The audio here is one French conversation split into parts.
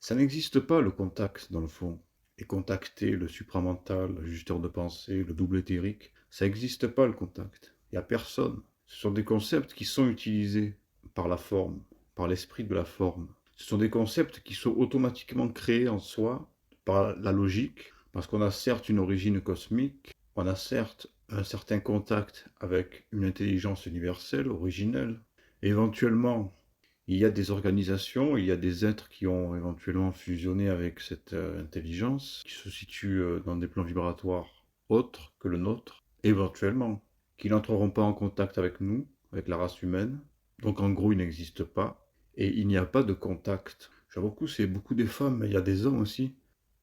Ça n'existe pas le contact dans le fond. Et contacter le supramental, l'ajusteur de pensée, le double éthérique, ça n'existe pas le contact. Il n'y a personne. Ce sont des concepts qui sont utilisés par la forme, par l'esprit de la forme. Ce sont des concepts qui sont automatiquement créés en soi par la logique, parce qu'on a certes une origine cosmique, on a certes un certain contact avec une intelligence universelle, originelle, et éventuellement il y a des organisations, il y a des êtres qui ont éventuellement fusionné avec cette intelligence, qui se situent dans des plans vibratoires autres que le nôtre, éventuellement, qui n'entreront pas en contact avec nous, avec la race humaine. Donc en gros, ils n'existent pas. Et il n'y a pas de contact. J'avoue que c'est beaucoup des femmes, mais il y a des hommes aussi,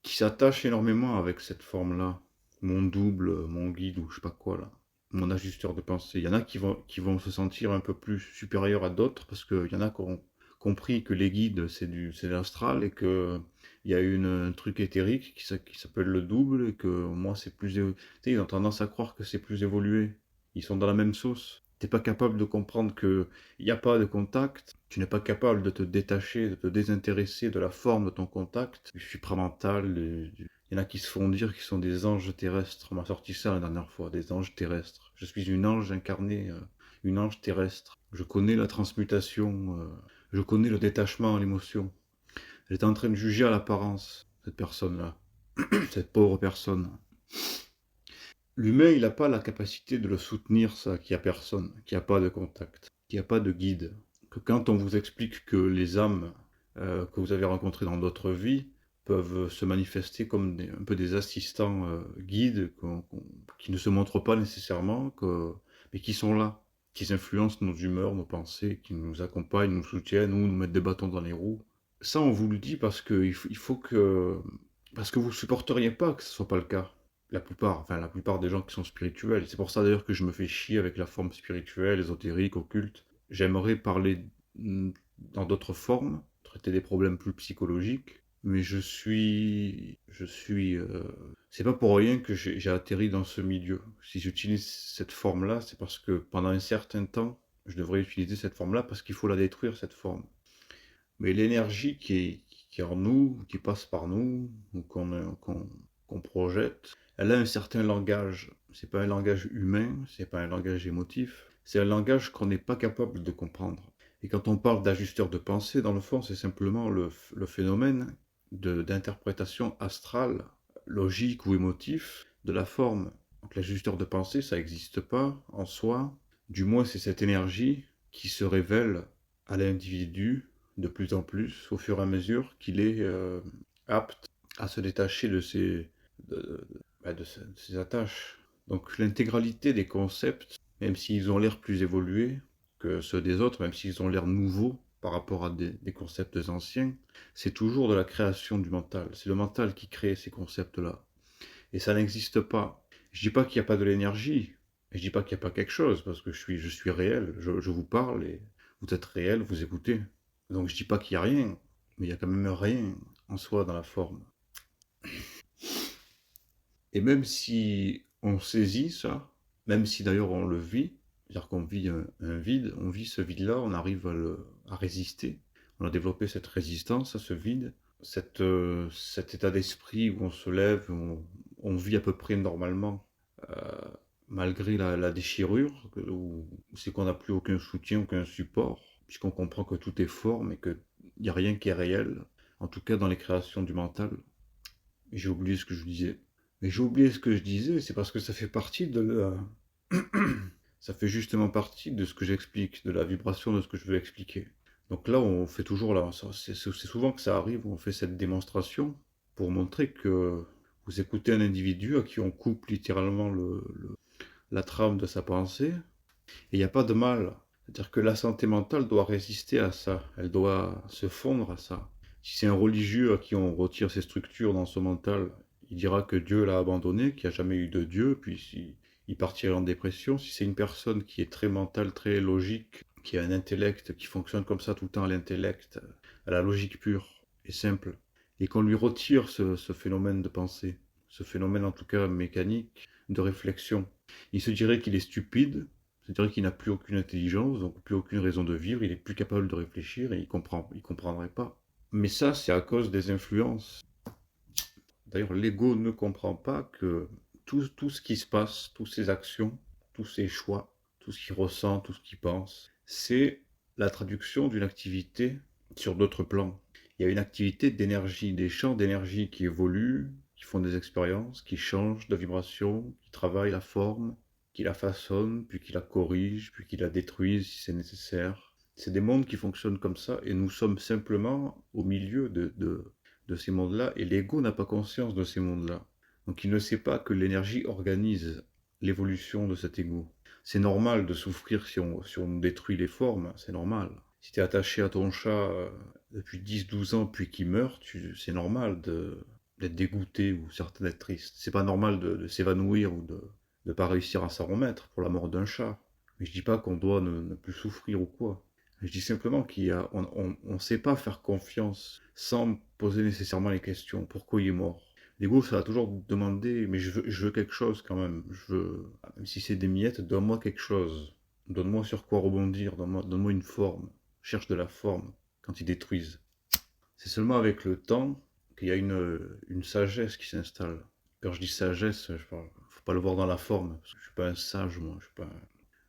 qui s'attachent énormément avec cette forme-là. Mon double, mon guide, ou je sais pas quoi là. Mon ajusteur de pensée. Il y en a qui vont se sentir un peu plus supérieurs à d'autres parce qu'il y en a qui ont compris que les guides c'est de l'astral et que il y a un truc éthérique qui s'appelle le double et que moi c'est plus tu sais, ils ont tendance à croire que c'est plus évolué. Ils sont dans la même sauce. T'es pas capable de comprendre que il n'y a pas de contact. Tu n'es pas capable de te détacher, de te désintéresser de la forme de ton contact, du supramental, il y en a qui se font dire qu'ils sont des anges terrestres. On m'a sorti ça la dernière fois, des anges terrestres. Je suis une ange incarnée, une ange terrestre. Je connais la transmutation, je connais le détachement à l'émotion. Elle est en train de juger à l'apparence, cette personne-là, cette pauvre personne. L'humain, il n'a pas la capacité de le soutenir, ça, qu'il n'y a personne, qu'il n'y a pas de contact, qu'il n'y a pas de guide. Que quand on vous explique que les âmes que vous avez rencontrées dans d'autres vies peuvent se manifester comme un peu des assistants guides qui ne se montrent pas nécessairement, mais qui sont là, qui influencent nos humeurs, nos pensées, qui nous accompagnent, nous soutiennent ou nous mettent des bâtons dans les roues. Ça, on vous le dit parce que il faut que... Parce que vous ne supporteriez pas que ce soit pas le cas. La plupart des gens qui sont spirituels. C'est pour ça d'ailleurs que je me fais chier avec la forme spirituelle, ésotérique, occulte. J'aimerais parler dans d'autres formes, traiter des problèmes plus psychologiques, mais c'est pas pour rien que j'ai atterri dans ce milieu. Si j'utilise cette forme-là, c'est parce que pendant un certain temps, je devrais utiliser cette forme-là parce qu'il faut la détruire, cette forme. Mais l'énergie qui est en nous, qui passe par nous, ou qu'on projette, elle a un certain langage. C'est pas un langage humain, c'est pas un langage émotif, c'est un langage qu'on n'est pas capable de comprendre. Et quand on parle d'ajusteur de pensée, dans le fond, c'est simplement le phénomène d'interprétation astrale, logique ou émotif de la forme. Donc l'ajusteur de pensée, ça n'existe pas en soi. Du moins, c'est cette énergie qui se révèle à l'individu de plus en plus au fur et à mesure qu'il est apte à se détacher de ses attaches. Donc l'intégralité des concepts, même s'ils ont l'air plus évolués que ceux des autres, même s'ils ont l'air nouveaux par rapport à des concepts anciens, c'est toujours de la création du mental. C'est le mental qui crée ces concepts-là. Et ça n'existe pas. Je dis pas qu'il n'y a pas de l'énergie, et je dis pas qu'il n'y a pas quelque chose, parce que je suis réel, je vous parle et vous êtes réel, vous écoutez. Donc je dis pas qu'il n'y a rien, mais il y a quand même rien en soi dans la forme. Et même si on saisit ça, même si d'ailleurs on le vit, c'est-à-dire qu'on vit un vide, on vit ce vide-là, on arrive à résister. On a développé cette résistance à ce vide, cet état d'esprit où on se lève, où on vit à peu près normalement, euh, malgré la déchirure, où c'est qu'on n'a plus aucun soutien, aucun support, puisqu'on comprend que tout est forme et qu'il n'y a rien qui est réel, en tout cas dans les créations du mental. Et j'ai oublié ce que je disais. Mais j'ai oublié ce que je disais, c'est parce que ça fait partie de ça fait justement partie de ce que j'explique, de la vibration de ce que je veux expliquer. Donc là, on fait toujours là, c'est souvent que ça arrive, on fait cette démonstration pour montrer que vous écoutez un individu à qui on coupe littéralement la trame de sa pensée, et il n'y a pas de mal. C'est-à-dire que la santé mentale doit résister à ça, elle doit se fondre à ça. Si c'est un religieux à qui on retire ses structures dans son mental, il dira que Dieu l'a abandonné, qu'il n'y a jamais eu de Dieu, puis il partirait en dépression. Si c'est une personne qui est très mentale, très logique, qui a un intellect qui fonctionne comme ça tout le temps, l'intellect, à la logique pure et simple, et qu'on lui retire ce phénomène de pensée, ce phénomène en tout cas mécanique, de réflexion, il se dirait qu'il est stupide, c'est-à-dire qu'il n'a plus aucune intelligence, donc plus aucune raison de vivre, il est plus capable de réfléchir et il comprendrait pas. Mais ça, c'est à cause des influences. D'ailleurs, l'ego ne comprend pas que tout ce qui se passe, toutes ces actions, tous ces choix, tout ce qu'il ressent, tout ce qu'il pense, c'est la traduction d'une activité sur d'autres plans. Il y a une activité d'énergie, des champs d'énergie qui évoluent, qui font des expériences, qui changent de vibration, qui travaillent la forme, qui la façonnent, puis qui la corrigent, puis qui la détruisent si c'est nécessaire. C'est des mondes qui fonctionnent comme ça, et nous sommes simplement au milieu de ces mondes-là, et l'ego n'a pas conscience de ces mondes-là. Donc il ne sait pas que l'énergie organise l'évolution de cet ego. C'est normal de souffrir si on détruit les formes, c'est normal. Si tu es attaché à ton chat depuis 10-12 ans puis qu'il meurt, c'est normal d'être dégoûté ou certain d'être triste. C'est pas normal de s'évanouir ou de ne pas réussir à s'en remettre pour la mort d'un chat. Mais je dis pas qu'on doit ne plus souffrir ou quoi. Je dis simplement qu'on ne sait pas faire confiance sans poser nécessairement les questions. Pourquoi il est mort? L'ego, ça va toujours demander, mais je veux quelque chose quand même. Même si c'est des miettes, donne-moi quelque chose. Donne-moi sur quoi rebondir, donne-moi une forme. Cherche de la forme quand ils détruisent. C'est seulement avec le temps qu'il y a une sagesse qui s'installe. Quand je dis sagesse, faut pas le voir dans la forme, parce que je suis pas un sage, moi. Je suis pas.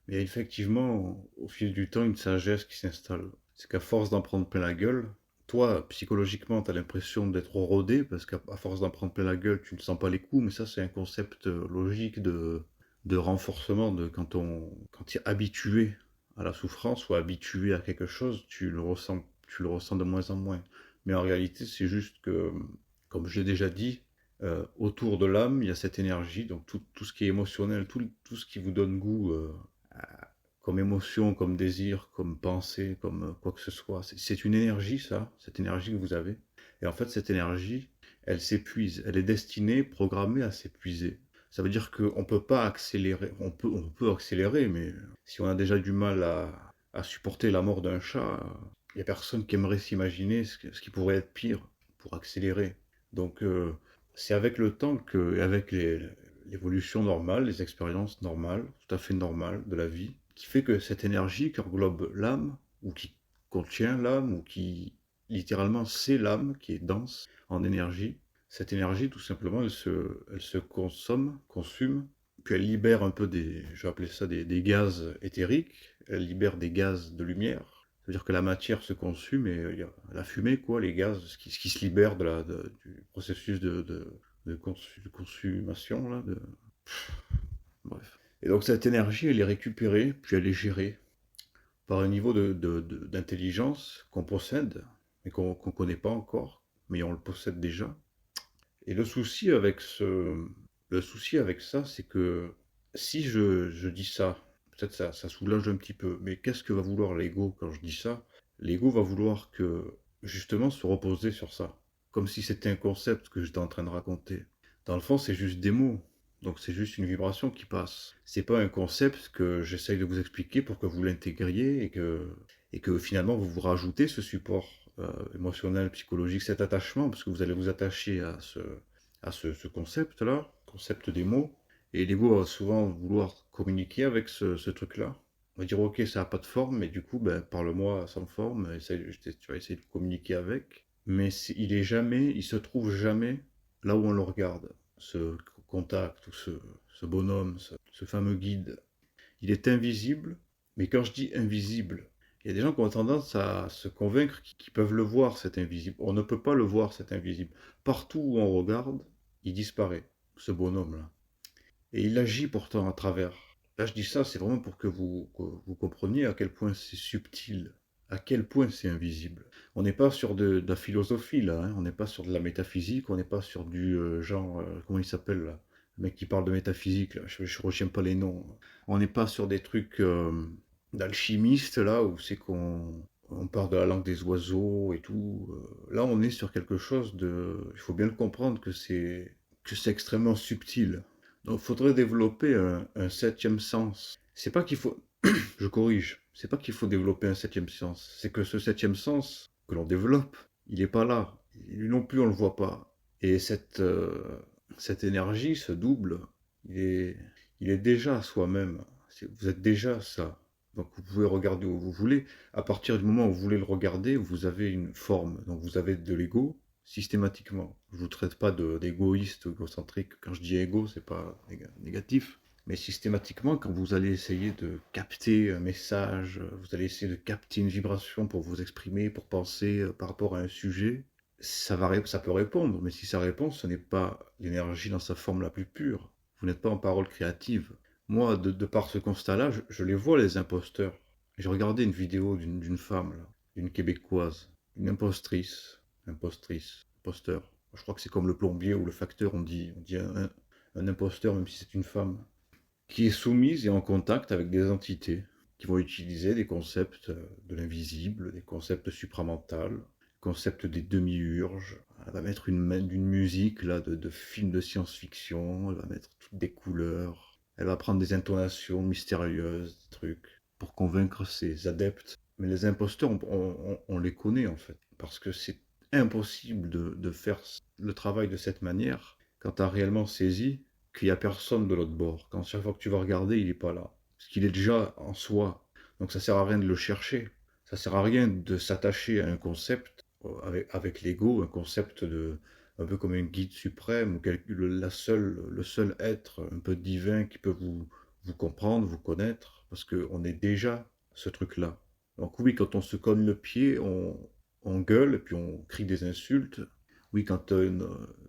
Mais il y a effectivement, au fil du temps, une sagesse qui s'installe. C'est qu'à force d'en prendre plein la gueule, toi, psychologiquement, tu as l'impression d'être rodé, parce qu'à force d'en prendre plein la gueule, tu ne sens pas les coups, mais ça, c'est un concept logique de renforcement, quand tu es habitué à la souffrance ou habitué à quelque chose, tu le ressens de moins en moins. Mais en réalité, c'est juste que, comme je l'ai déjà dit, autour de l'âme, il y a cette énergie, donc tout ce qui est émotionnel, tout ce qui vous donne goût comme émotion, comme désir, comme pensée, comme quoi que ce soit. C'est une énergie, ça, cette énergie que vous avez. Et en fait, cette énergie, elle s'épuise. Elle est destinée, programmée à s'épuiser. Ça veut dire qu'on ne peut pas accélérer. On peut accélérer, mais si on a déjà du mal à supporter la mort d'un chat, il n'y a personne qui aimerait s'imaginer ce qui pourrait être pire pour accélérer. Donc, c'est avec le temps que, avec l'évolution normale, les expériences normales, tout à fait normales de la vie, qui fait que cette énergie qui englobe l'âme, ou qui contient l'âme, ou qui littéralement c'est l'âme qui est dense en énergie, cette énergie tout simplement elle se consume, puis elle libère un peu je vais appeler ça des gaz éthériques, elle libère des gaz de lumière. C'est-à-dire que la matière se consume et il y a la fumée, quoi, les gaz, ce qui se libère du processus de consommation, là, bref. Et donc cette énergie, elle est récupérée, puis elle est gérée par un niveau d'intelligence qu'on possède, mais qu'on ne connaît pas encore, mais on le possède déjà. Et le souci avec ça, c'est que si je dis ça, peut-être ça soulage un petit peu, mais qu'est-ce que va vouloir l'ego quand je dis ça? L'ego va vouloir justement se reposer sur ça, comme si c'était un concept que j'étais en train de raconter. Dans le fond, c'est juste des mots, donc c'est juste une vibration qui passe. C'est pas un concept que j'essaye de vous expliquer pour que vous l'intégriez et que finalement vous vous rajoutez ce support émotionnel, psychologique, cet attachement, parce que vous allez vous attacher à ce concept-là, concept des mots, et l'ego va souvent vouloir communiquer avec ce truc-là. On va dire, ok, ça n'a pas de forme, mais du coup, ben, parle-moi sans forme, tu vas essayer de communiquer avec. Mais il se trouve jamais là où on le regarde, ce contact, ou ce bonhomme, ce fameux guide. Il est invisible, mais quand je dis invisible, il y a des gens qui ont tendance à se convaincre qu'ils peuvent le voir, cet invisible. On ne peut pas le voir, cet invisible. Partout où on regarde, il disparaît, ce bonhomme-là. Et il agit pourtant à travers. Là, je dis ça, c'est vraiment pour que vous compreniez à quel point c'est subtil, à quel point c'est invisible. On n'est pas sur de la philosophie, là, hein. On n'est pas sur de la métaphysique, on n'est pas sur du genre, comment il s'appelle, là, le mec qui parle de métaphysique, là, je ne retiens pas les noms. On n'est pas sur des trucs d'alchimistes, là, où c'est qu'on parle de la langue des oiseaux et tout. Là, on est sur quelque chose de. Il faut bien le comprendre que c'est extrêmement subtil. Donc, il faudrait développer un septième sens. C'est pas qu'il faut. Je corrige. C'est pas qu'il faut développer un septième sens. C'est que ce septième sens que l'on développe, il n'est pas là. Lui non plus, on le voit pas. Et cette énergie, ce double, il est déjà soi-même. Vous êtes déjà ça. Donc vous pouvez regarder où vous voulez. À partir du moment où vous voulez le regarder, vous avez une forme. Donc vous avez de l'ego systématiquement. Je ne vous traite pas d'égoïste ou égocentrique. Quand je dis égo, c'est pas négatif. Mais systématiquement, quand vous allez essayer de capter un message, vous allez essayer de capter une vibration pour vous exprimer, pour penser par rapport à un sujet, ça peut répondre. Mais si ça répond, ce n'est pas l'énergie dans sa forme la plus pure. Vous n'êtes pas en parole créative. Moi, de par ce constat-là, je les vois, les imposteurs. J'ai regardé une vidéo d'une femme, là, d'une Québécoise, une imposteur. Je crois que c'est comme le plombier ou le facteur, on dit un imposteur, même si c'est une femme, qui est soumise et en contact avec des entités qui vont utiliser des concepts de l'invisible, des concepts supramentaux, concepts des demi-urges. Elle va mettre une musique là, de films de science-fiction, elle va mettre toutes des couleurs, elle va prendre des intonations mystérieuses, des trucs, pour convaincre ses adeptes. Mais les imposteurs, on les connaît en fait, parce que c'est impossible de faire le travail de cette manière quand tu as réellement saisi qu'il n'y a personne de l'autre bord. Quand chaque fois que tu vas regarder, il n'est pas là. Parce qu'il est déjà en soi. Donc ça sert à rien de le chercher. Ça sert à rien de s'attacher à un concept avec l'ego, un concept un peu comme un guide suprême, ou le seul être un peu divin qui peut vous comprendre, vous connaître, parce qu'on est déjà ce truc-là. Donc oui, quand on se cogne le pied, on gueule, et puis on crie des insultes. Oui, quand tu as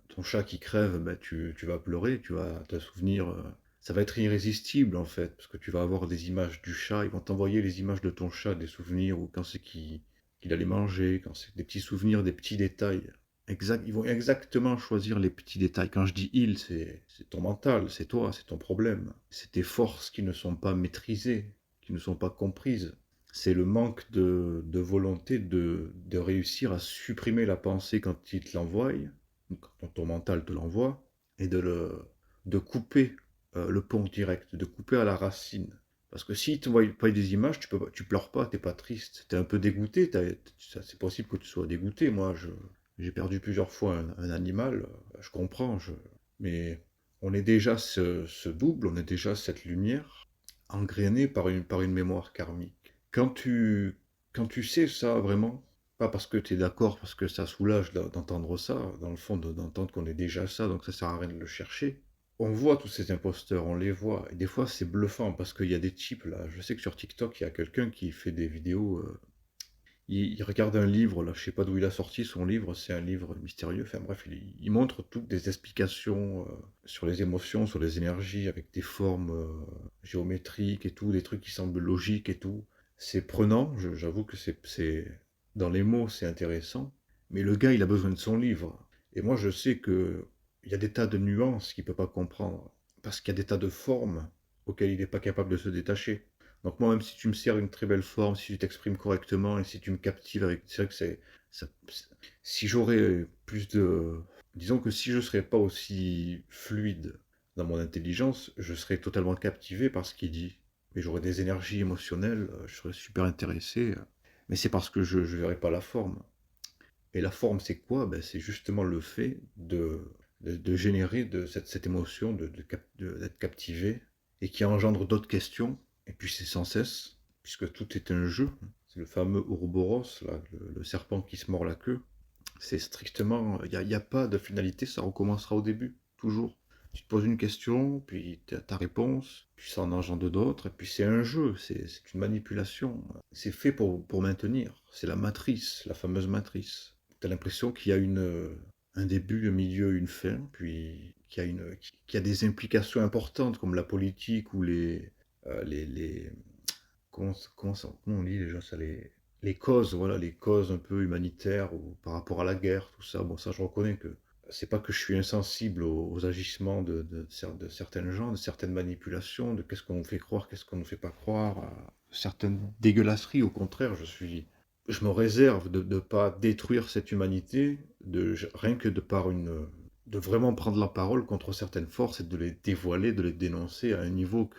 ton chat qui crève, ben tu vas pleurer, tu vas te souvenir. Ça va être irrésistible en fait, parce que tu vas avoir des images du chat, ils vont t'envoyer les images de ton chat, des souvenirs, ou quand c'est qu'il allait manger, quand c'est des petits souvenirs, des petits détails. Ils vont exactement choisir les petits détails. Quand je dis il, c'est ton mental, c'est toi, c'est ton problème. C'est tes forces qui ne sont pas maîtrisées, qui ne sont pas comprises. C'est le manque de volonté de réussir à supprimer la pensée quand il te l'envoie, quand ton mental te l'envoie, et de couper le pont direct, de couper à la racine. Parce que s'il ne te voit pas des images, tu pleures pas, tu n'es pas triste. Tu es un peu dégoûté, c'est possible que tu sois dégoûté. Moi, j'ai perdu plusieurs fois un animal, je comprends, mais on est déjà ce double, on est déjà cette lumière engrainée par une mémoire karmique. Quand tu sais ça vraiment, pas parce que tu es d'accord, parce que ça soulage d'entendre ça, dans le fond, d'entendre qu'on est déjà ça, donc ça sert à rien de le chercher. On voit tous ces imposteurs, on les voit. Et des fois, c'est bluffant parce qu'il y a des types là. Je sais que sur TikTok, il y a quelqu'un qui fait des vidéos. Il regarde un livre, là, je sais pas d'où il a sorti son livre, c'est un livre mystérieux. Enfin bref, il montre toutes des explications sur les émotions, sur les énergies, avec des formes géométriques et tout, des trucs qui semblent logiques et tout. C'est prenant, j'avoue que dans les mots, c'est intéressant. Mais le gars, il a besoin de son livre. Et moi, je sais que il y a des tas de nuances qu'il ne peut pas comprendre. Parce qu'il y a des tas de formes auxquelles il n'est pas capable de se détacher. Donc moi, même si tu me sers une très belle forme, si tu t'exprimes correctement et si tu me captives avec... C'est vrai que si j'aurais plus de... Disons que si je ne serais pas aussi fluide dans mon intelligence, je serais totalement captivé par ce qu'il dit. Et j'aurais des énergies émotionnelles, je serais super intéressé. Mais c'est parce que je ne verrais pas la forme. Et la forme, c'est quoi? Ben, c'est justement le fait de générer cette émotion, d'être captivé, et qui engendre d'autres questions. Et puis c'est sans cesse, puisque tout est un jeu. C'est le fameux Ouroboros, là, le serpent qui se mord la queue. C'est strictement, il n'y a pas de finalité, ça recommencera au début, toujours. Tu te poses une question, puis ta réponse, puis ça en engendre d'autres, et puis c'est un jeu, c'est une manipulation. C'est fait pour maintenir. C'est la matrice, la fameuse matrice. Tu as l'impression qu'il y a un début, un milieu, une fin, puis qu'il y a des implications importantes comme la politique ou les comment on dit déjà ça, les causes, voilà, les causes un peu humanitaires ou par rapport à la guerre, tout ça. Bon, ça, je reconnais que c'est pas que je suis insensible aux agissements de certains gens, de certaines manipulations, de qu'est-ce qu'on nous fait croire, qu'est-ce qu'on ne nous fait pas croire, certaines dégueulasseries. Au contraire, je me réserve de ne pas détruire cette humanité, rien que de vraiment prendre la parole contre certaines forces et de les dévoiler, de les dénoncer à un niveau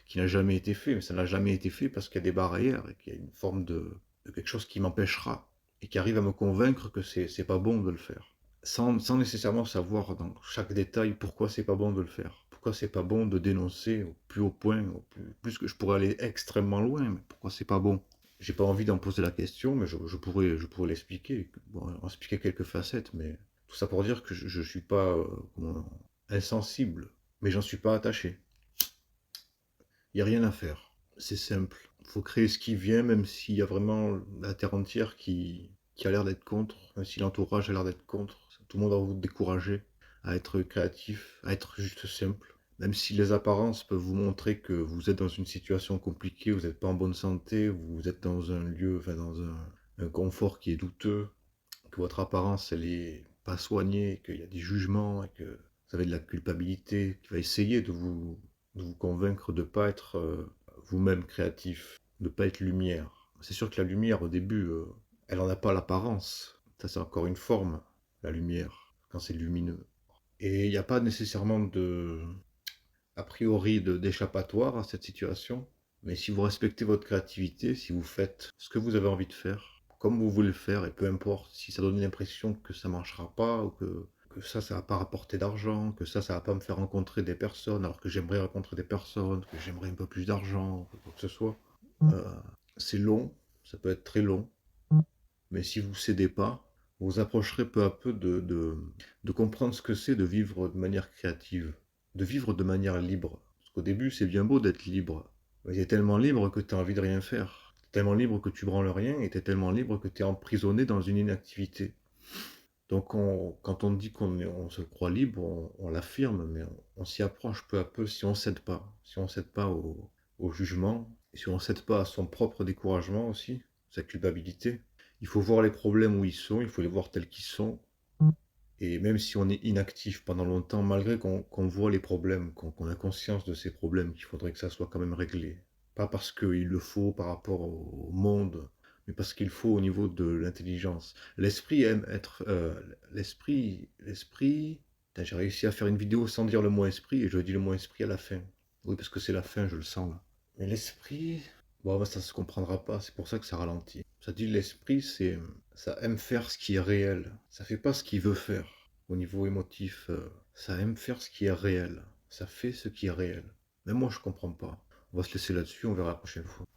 qui n'a jamais été fait. Mais ça n'a jamais été fait parce qu'il y a des barrières et qu'il y a une forme de quelque chose qui m'empêchera et qui arrive à me convaincre que c'est pas bon de le faire. sans nécessairement savoir dans chaque détail pourquoi c'est pas bon de le faire. Pourquoi c'est pas bon de dénoncer au plus haut point, plus que je pourrais aller extrêmement loin, mais pourquoi c'est pas bon? J'ai pas envie d'en poser la question, mais je pourrais l'expliquer. Bon, expliquer quelques facettes, mais tout ça pour dire que je suis pas insensible, mais j'en suis pas attaché. Il n'y a rien à faire. C'est simple. Il faut créer ce qui vient, même s'il y a vraiment la terre entière qui a l'air d'être contre, même si l'entourage a l'air d'être contre. Tout le monde va vous décourager à être créatif, à être juste simple. Même si les apparences peuvent vous montrer que vous êtes dans une situation compliquée, vous n'êtes pas en bonne santé, vous êtes dans un lieu, enfin dans un confort qui est douteux, que votre apparence elle est pas soignée, qu'il y a des jugements, et que vous avez de la culpabilité, qui va essayer de vous convaincre de ne pas être vous-même créatif, de ne pas être lumière. C'est sûr que la lumière, au début, elle n'en a pas l'apparence. Ça, c'est encore une forme, la lumière, quand c'est lumineux. Et il n'y a pas nécessairement a priori, d'échappatoire à cette situation. Mais si vous respectez votre créativité, si vous faites ce que vous avez envie de faire, comme vous voulez le faire, et peu importe si ça donne l'impression que ça marchera pas, ou que ça va pas rapporter d'argent, que ça va pas me faire rencontrer des personnes, alors que j'aimerais rencontrer des personnes, que j'aimerais un peu plus d'argent, quoi que ce soit. Euh, c'est long, ça peut être très long, mais si vous cédez pas, vous vous approcherez peu à peu de comprendre ce que c'est de vivre de manière créative, de vivre de manière libre. Parce qu'au début, c'est bien beau d'être libre. Mais t'es tellement libre que tu as envie de rien faire. T'es tellement libre que tu branles rien et t'es tellement libre que tu es emprisonné dans une inactivité. Donc quand on dit on se croit libre, on l'affirme, mais on s'y approche peu à peu si on cède pas. Si on cède pas au jugement, et si on cède pas à son propre découragement aussi, sa culpabilité. Il faut voir les problèmes où ils sont, il faut les voir tels qu'ils sont. Et même si on est inactif pendant longtemps, malgré qu'on voit les problèmes, qu'on a conscience de ces problèmes, qu'il faudrait que ça soit quand même réglé. Pas parce qu'il le faut par rapport au monde, mais parce qu'il faut au niveau de l'intelligence. L'esprit aime être... l'esprit... Putain, j'ai réussi à faire une vidéo sans dire le mot esprit, et je dis le mot esprit à la fin. Oui, parce que c'est la fin, je le sens là. Mais l'esprit... Bon, bah, ça se comprendra pas, c'est pour ça que ça ralentit. Ça dit l'esprit, ça aime faire ce qui est réel. Ça fait pas ce qu'il veut faire. Au niveau émotif, ça aime faire ce qui est réel. Ça fait ce qui est réel. Mais moi, je comprends pas. On va se laisser là-dessus, on verra la prochaine fois.